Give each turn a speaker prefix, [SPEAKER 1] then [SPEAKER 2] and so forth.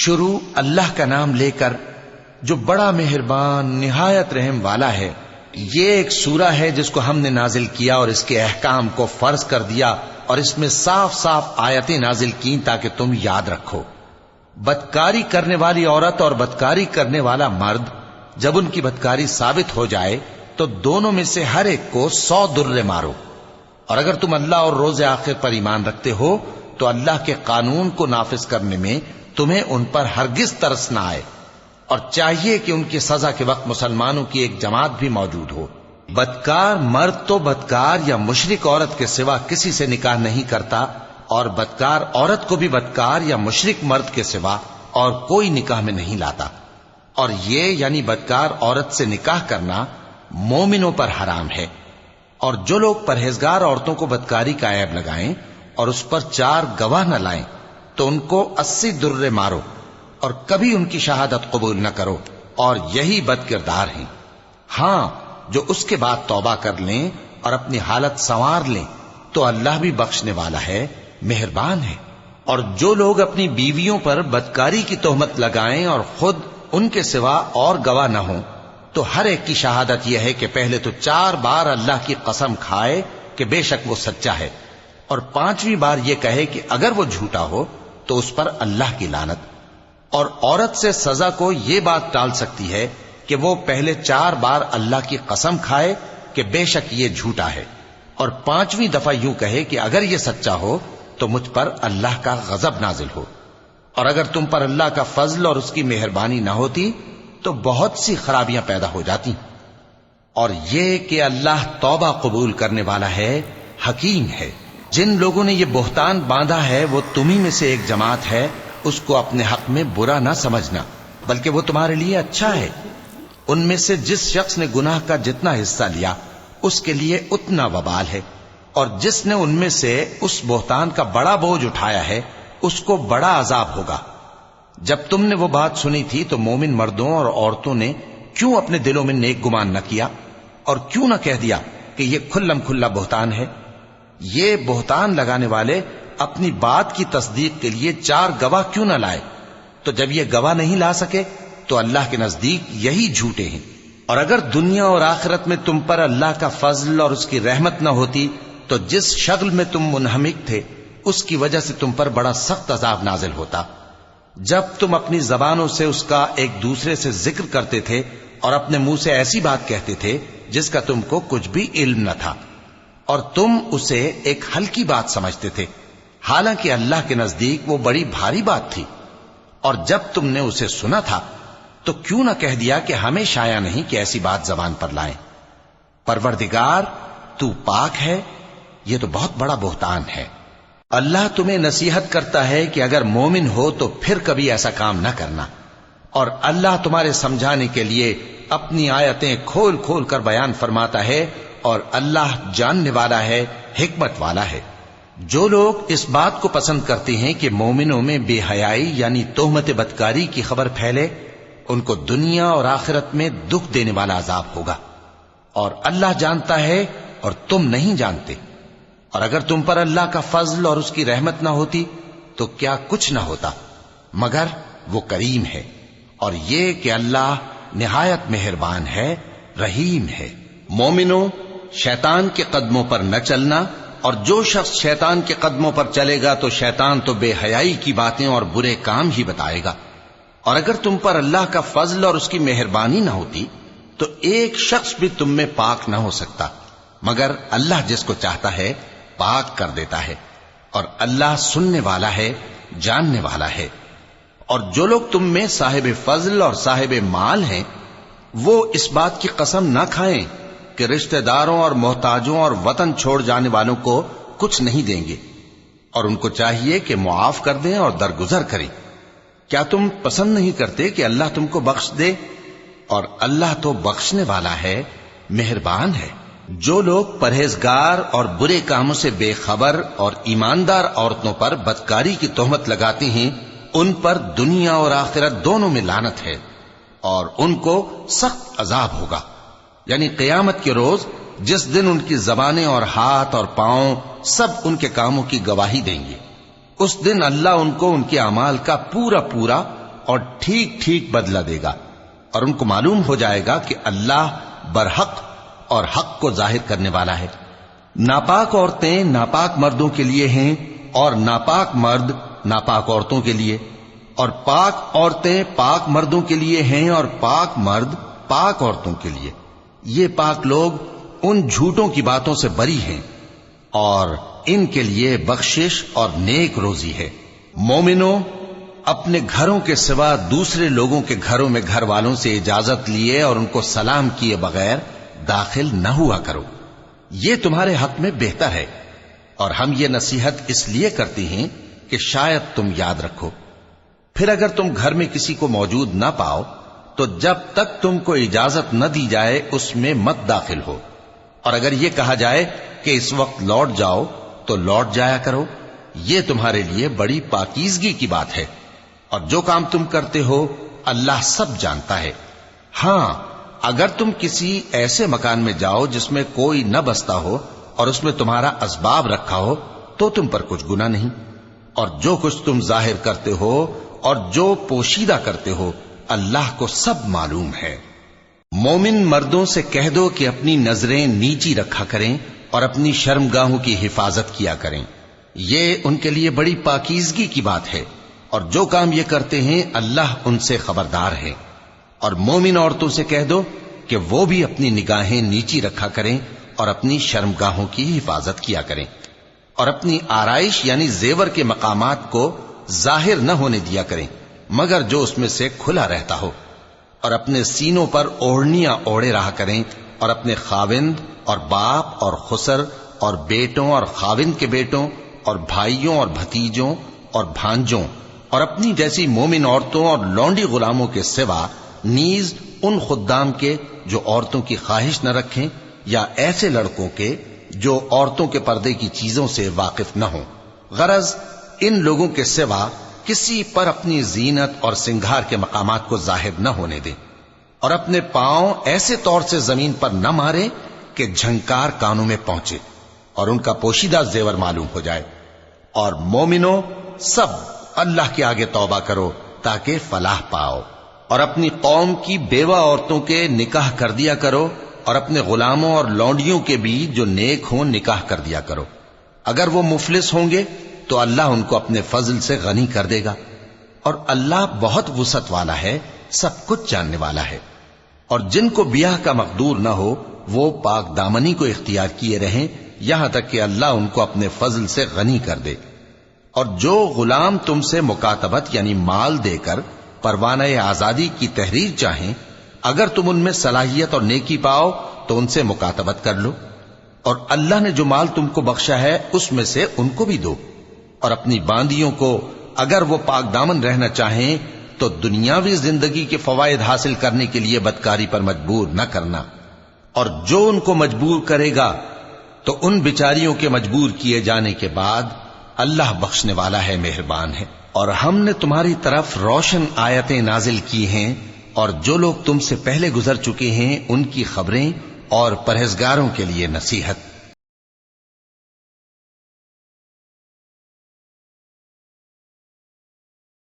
[SPEAKER 1] شروع اللہ کا نام لے کر جو بڑا مہربان نہایت رحم والا ہے۔ یہ ایک سورہ ہے جس کو ہم نے نازل کیا اور اس کے احکام کو فرض کر دیا اور اس میں صاف صاف آیتیں نازل کی تاکہ تم یاد رکھو۔ بدکاری کرنے والی عورت اور بدکاری کرنے والا مرد جب ان کی بدکاری ثابت ہو جائے تو دونوں میں سے ہر ایک کو 100 درے مارو، اور اگر تم اللہ اور روز آخر پر ایمان رکھتے ہو تو اللہ کے قانون کو نافذ کرنے میں تمہیں ان پر ہرگز ترس نہ آئے، اور چاہیے کہ ان کی سزا کے وقت مسلمانوں کی ایک جماعت بھی موجود ہو۔ بدکار مرد تو بدکار یا مشرک عورت کے سوا کسی سے نکاح نہیں کرتا، اور بدکار عورت کو بھی بدکار یا مشرک مرد کے سوا اور کوئی نکاح میں نہیں لاتا، اور یہ یعنی بدکار عورت سے نکاح کرنا مومنوں پر حرام ہے۔ اور جو لوگ پرہیزگار عورتوں کو بدکاری کا عیب لگائیں اور اس پر 4 گواہ نہ لائیں تو ان کو 80 درے مارو، اور کبھی ان کی شہادت قبول نہ کرو، اور یہی بد کردار ہیں۔ ہاں، جو اس کے بعد توبہ کر لیں اور اپنی حالت سنوار لیں تو اللہ بھی بخشنے والا ہے، مہربان ہے۔ اور جو لوگ اپنی بیویوں پر بدکاری کی تہمت لگائیں اور خود ان کے سوا اور گواہ نہ ہوں تو ہر ایک کی شہادت یہ ہے کہ پہلے تو 4 بار اللہ کی قسم کھائے کہ بے شک وہ سچا ہے، اور 5ویں بار یہ کہے کہ اگر وہ جھوٹا ہو تو اس پر اللہ کی لعنت۔ اور عورت سے سزا کو یہ بات ٹال سکتی ہے کہ وہ پہلے 4 بار اللہ کی قسم کھائے کہ بے شک یہ جھوٹا ہے، اور 5ویں دفعہ یوں کہے کہ اگر یہ سچا ہو تو مجھ پر اللہ کا غضب نازل ہو۔ اور اگر تم پر اللہ کا فضل اور اس کی مہربانی نہ ہوتی تو بہت سی خرابیاں پیدا ہو جاتی۔ اور یہ کہ اللہ توبہ قبول کرنے والا ہے، حکیم ہے۔ جن لوگوں نے یہ بہتان باندھا ہے وہ تمہیں میں سے ایک جماعت ہے، اس کو اپنے حق میں برا نہ سمجھنا، بلکہ وہ تمہارے لیے اچھا ہے۔ ان میں سے جس شخص نے گناہ کا جتنا حصہ لیا اس کے لیے اتنا وبال ہے، اور جس نے ان میں سے اس بہتان کا بڑا بوجھ اٹھایا ہے اس کو بڑا عذاب ہوگا۔ جب تم نے وہ بات سنی تھی تو مومن مردوں اور عورتوں نے کیوں اپنے دلوں میں نیک گمان نہ کیا، اور کیوں نہ کہہ دیا کہ یہ کھلم کھلا بہتان ہے؟ یہ بہتان لگانے والے اپنی بات کی تصدیق کے لیے 4 گواہ کیوں نہ لائے؟ تو جب یہ گواہ نہیں لا سکے تو اللہ کے نزدیک یہی جھوٹے ہیں۔ اور اگر دنیا اور آخرت میں تم پر اللہ کا فضل اور اس کی رحمت نہ ہوتی تو جس شغل میں تم منہمک تھے اس کی وجہ سے تم پر بڑا سخت عذاب نازل ہوتا، جب تم اپنی زبانوں سے اس کا ایک دوسرے سے ذکر کرتے تھے اور اپنے منہ سے ایسی بات کہتے تھے جس کا تم کو کچھ بھی علم نہ تھا، اور تم اسے ایک ہلکی بات سمجھتے تھے، حالانکہ اللہ کے نزدیک وہ بڑی بھاری بات تھی۔ اور جب تم نے اسے سنا تھا تو کیوں نہ کہہ دیا کہ ہمیں شایع نہیں کہ ایسی بات زبان پر لائیں؟ پروردگار تو پاک ہے، یہ تو بہت بڑا بہتان ہے۔ اللہ تمہیں نصیحت کرتا ہے کہ اگر مومن ہو تو پھر کبھی ایسا کام نہ کرنا، اور اللہ تمہارے سمجھانے کے لیے اپنی آیتیں کھول کھول کر بیان فرماتا ہے، اور اللہ جاننے والا ہے، حکمت والا ہے۔ جو لوگ اس بات کو پسند کرتے ہیں کہ مومنوں میں بے حیائی یعنی تہمت بدکاری کی خبر پھیلے، ان کو دنیا اور آخرت میں دکھ دینے والا عذاب ہوگا، اور اللہ جانتا ہے اور تم نہیں جانتے۔ اور اگر تم پر اللہ کا فضل اور اس کی رحمت نہ ہوتی تو کیا کچھ نہ ہوتا، مگر وہ کریم ہے، اور یہ کہ اللہ نہایت مہربان ہے، رحیم ہے۔ مومنوں، شیطان کے قدموں پر نہ چلنا، اور جو شخص شیطان کے قدموں پر چلے گا تو شیطان تو بے حیائی کی باتیں اور برے کام ہی بتائے گا۔ اور اگر تم پر اللہ کا فضل اور اس کی مہربانی نہ ہوتی تو ایک شخص بھی تم میں پاک نہ ہو سکتا، مگر اللہ جس کو چاہتا ہے پاک کر دیتا ہے، اور اللہ سننے والا ہے، جاننے والا ہے۔ اور جو لوگ تم میں صاحب فضل اور صاحب مال ہیں وہ اس بات کی قسم نہ کھائیں کہ رشتہ داروں اور محتاجوں اور وطن چھوڑ جانے والوں کو کچھ نہیں دیں گے، اور ان کو چاہیے کہ معاف کر دیں اور درگزر کریں۔ کیا تم پسند نہیں کرتے کہ اللہ تم کو بخش دے؟ اور اللہ تو بخشنے والا ہے، مہربان ہے۔ جو لوگ پرہیزگار اور برے کاموں سے بے خبر اور ایماندار عورتوں پر بدکاری کی تہمت لگاتے ہیں ان پر دنیا اور آخرت دونوں میں لعنت ہے، اور ان کو سخت عذاب ہوگا، یعنی قیامت کے روز جس دن ان کی زبانیں اور ہاتھ اور پاؤں سب ان کے کاموں کی گواہی دیں گے۔ اس دن اللہ ان کو ان کے اعمال کا پورا پورا اور ٹھیک ٹھیک بدلہ دے گا، اور ان کو معلوم ہو جائے گا کہ اللہ برحق اور حق کو ظاہر کرنے والا ہے۔ ناپاک عورتیں ناپاک مردوں کے لیے ہیں، اور ناپاک مرد ناپاک عورتوں کے لیے، اور پاک عورتیں پاک مردوں کے لیے ہیں، اور پاک مرد پاک عورتوں کے لیے۔ یہ پاک لوگ ان جھوٹوں کی باتوں سے بری ہیں، اور ان کے لیے بخشش اور نیک روزی ہے۔ مومنوں، اپنے گھروں کے سوا دوسرے لوگوں کے گھروں میں گھر والوں سے اجازت لیے اور ان کو سلام کیے بغیر داخل نہ ہوا کرو، یہ تمہارے حق میں بہتر ہے، اور ہم یہ نصیحت اس لیے کرتے ہیں کہ شاید تم یاد رکھو۔ پھر اگر تم گھر میں کسی کو موجود نہ پاؤ تو جب تک تم کو اجازت نہ دی جائے اس میں مت داخل ہو، اور اگر یہ کہا جائے کہ اس وقت لوٹ جاؤ تو لوٹ جایا کرو، یہ تمہارے لیے بڑی پاکیزگی کی بات ہے، اور جو کام تم کرتے ہو اللہ سب جانتا ہے۔ ہاں، اگر تم کسی ایسے مکان میں جاؤ جس میں کوئی نہ بستا ہو اور اس میں تمہارا اسباب رکھا ہو تو تم پر کچھ گناہ نہیں، اور جو کچھ تم ظاہر کرتے ہو اور جو پوشیدہ کرتے ہو اللہ کو سب معلوم ہے۔ مومن مردوں سے کہہ دو کہ اپنی نظریں نیچی رکھا کریں اور اپنی شرمگاہوں کی حفاظت کیا کریں، یہ ان کے لیے بڑی پاکیزگی کی بات ہے، اور جو کام یہ کرتے ہیں اللہ ان سے خبردار ہے۔ اور مومن عورتوں سے کہہ دو کہ وہ بھی اپنی نگاہیں نیچی رکھا کریں اور اپنی شرمگاہوں کی حفاظت کیا کریں، اور اپنی آرائش یعنی زیور کے مقامات کو ظاہر نہ ہونے دیا کریں مگر جو اس میں سے کھلا رہتا ہو، اور اپنے سینوں پر اوڑھنیاں اوڑھے رہا کریں، اور اپنے خاوند اور باپ اور خسر اور بیٹوں اور خاوند کے بیٹوں اور بھائیوں اور بھتیجوں اور بھانجوں اور اپنی جیسی مومن عورتوں اور لونڈی غلاموں کے سوا نیز ان خدام کے جو عورتوں کی خواہش نہ رکھیں، یا ایسے لڑکوں کے جو عورتوں کے پردے کی چیزوں سے واقف نہ ہوں، غرض ان لوگوں کے سوا کسی پر اپنی زینت اور سنگھار کے مقامات کو ظاہر نہ ہونے دیں، اور اپنے پاؤں ایسے طور سے زمین پر نہ مارے کہ جھنکار کانوں میں پہنچے اور ان کا پوشیدہ زیور معلوم ہو جائے۔ اور مومنوں، سب اللہ کے آگے توبہ کرو تاکہ فلاح پاؤ، اور اپنی قوم کی بیوہ عورتوں کے نکاح کر دیا کرو، اور اپنے غلاموں اور لونڈیوں کے بھی جو نیک ہوں نکاح کر دیا کرو۔ اگر وہ مفلس ہوں گے تو اللہ ان کو اپنے فضل سے غنی کر دے گا، اور اللہ بہت وسعت والا ہے، سب کچھ جاننے والا ہے۔ اور جن کو بیاہ کا مقدور نہ ہو وہ پاک دامنی کو اختیار کیے رہیں یہاں تک کہ اللہ ان کو اپنے فضل سے غنی کر دے۔ اور جو غلام تم سے مکاتبت یعنی مال دے کر پروانہ آزادی کی تحریر چاہیں، اگر تم ان میں صلاحیت اور نیکی پاؤ تو ان سے مکاتبت کر لو، اور اللہ نے جو مال تم کو بخشا ہے اس میں سے ان کو بھی دو۔ اور اپنی باندیوں کو اگر وہ پاک دامن رہنا چاہیں تو دنیاوی زندگی کے فوائد حاصل کرنے کے لیے بدکاری پر مجبور نہ کرنا، اور جو ان کو مجبور کرے گا تو ان بیچاریوں کے مجبور کیے جانے کے بعد اللہ بخشنے والا ہے، مہربان ہے۔ اور ہم نے تمہاری طرف روشن آیتیں نازل کی ہیں، اور جو لوگ تم سے پہلے گزر چکے ہیں ان کی خبریں اور پرہیزگاروں کے لیے نصیحت۔